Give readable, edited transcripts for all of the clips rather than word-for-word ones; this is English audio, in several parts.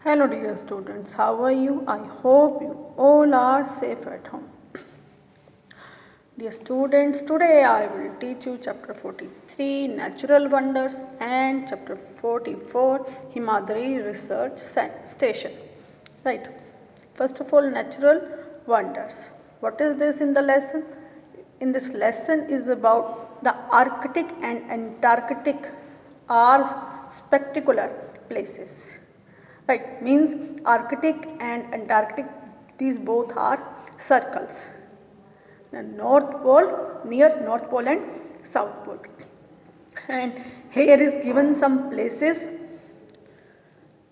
Hello dear students, how are you? I hope you all are safe at home. Dear students, today I will teach you chapter 43 Natural Wonders and chapter 44 Himadri Research Station. Right. First of all, natural wonders. What is this in the lesson? In this lesson is about the Arctic and Antarctic are spectacular places. Right, means Arctic and Antarctic, these both are circles. The North Pole, near North Pole and South Pole. And here is given some places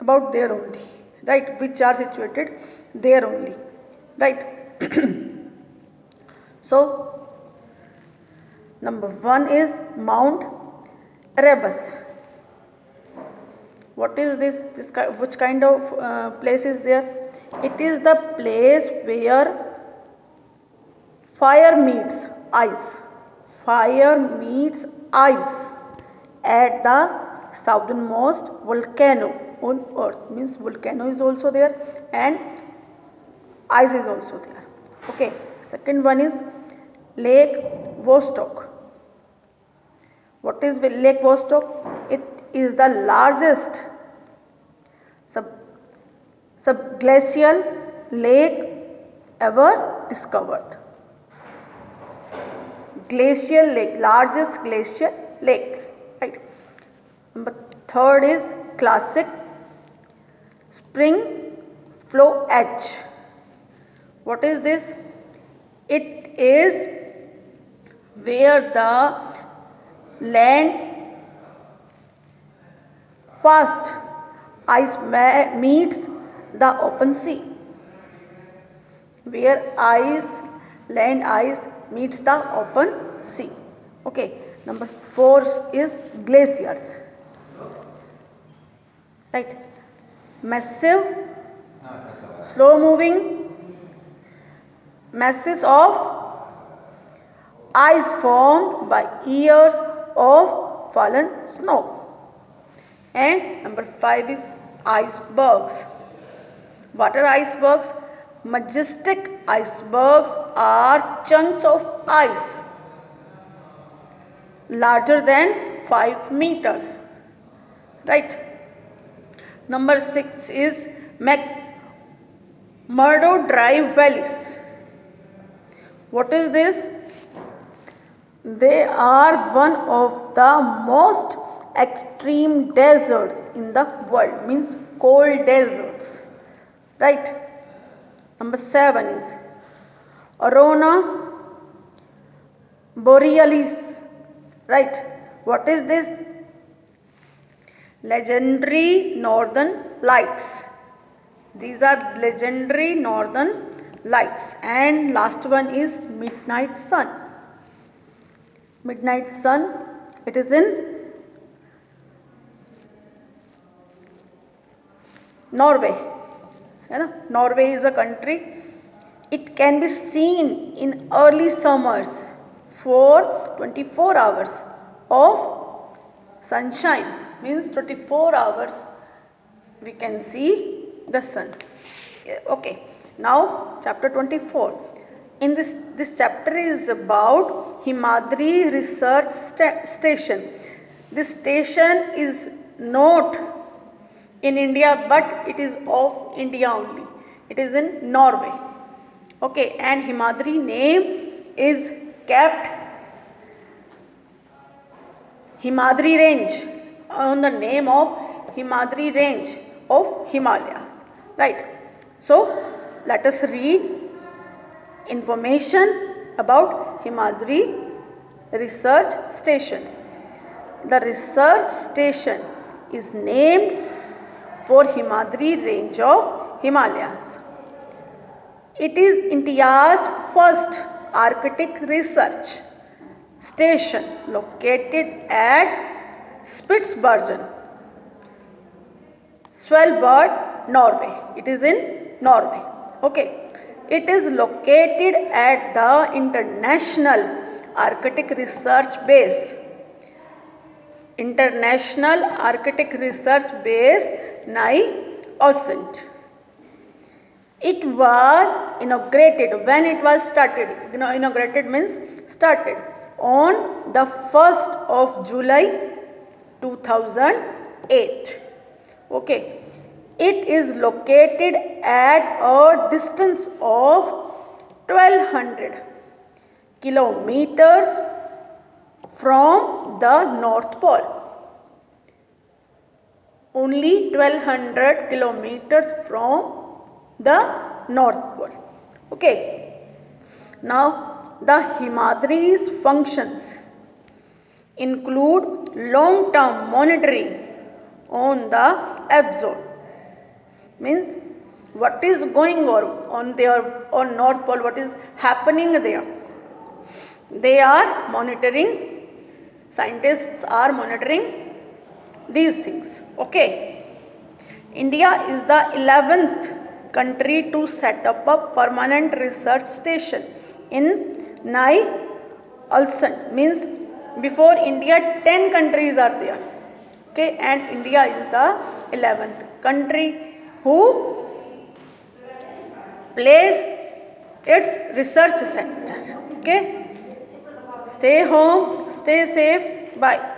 about there only, right, which are situated there only, right. So, number 1 is Mount Erebus. What is this? Which kind of place is there? It is the place where fire meets ice. Fire meets ice at the southernmost volcano on earth. Means volcano is also there and ice is also there. Okay. Second one is Lake Vostok. What is Lake Vostok? It is the largest subglacial lake ever discovered. Glacial lake, largest glacial lake, right. Number 3rd is classic spring flow H. What is this? It is where the land fast ice meets the open sea, where land ice meets the open sea. Okay. Number 4 is glaciers, right. Massive, slow moving masses of ice formed by years of fallen snow. And number 5 is icebergs. What are icebergs? Majestic icebergs are chunks of ice larger than 5 meters. Right. Number 6 is McMurdo Dry Valleys. What is this? They are one of the most extreme deserts in the world, means cold deserts, right. Number 7 is Aurora Borealis, right. What is this? Legendary northern lights. These are legendary northern lights. And last one is Midnight Sun. Midnight Sun, it is in Norway. Norway is a country. It can be seen in early summers for 24 hours of sunshine. Means 24 hours we can see the sun. Okay. Now chapter 24. In this chapter is about Himadri Research Station. This station is not in India, but it is of India only. It is in Norway. Okay, and Himadri name is kept Himadri range on the name of Himadri range of Himalayas. Right. So let us read information about Himadri Research Station. The research station is named for Himadri range of Himalayas. It is India's first Arctic research station located at Spitsbergen, Svalbard, Norway. It is in Norway. Okay. It is located at the International Arctic Research Base. International Arctic Research Base, Nai ascent. It was inaugurated. When it was started, inaugurated means started on the 1st of July 2008. Okay. It is located at a distance of 1200 kilometers from the North Pole. Only 1200 kilometers from the North Pole. Okay. Now, the Himadri's functions include long-term monitoring on the F zone. Means what is going on there on North Pole, what is happening there. They are monitoring, scientists are monitoring these things. Okay. India is the 11th country to set up a permanent research station in Nai Ulsan. Means before India 10 countries are there. Okay, and India is the 11th country who place its research center. Okay, stay home, stay safe, bye.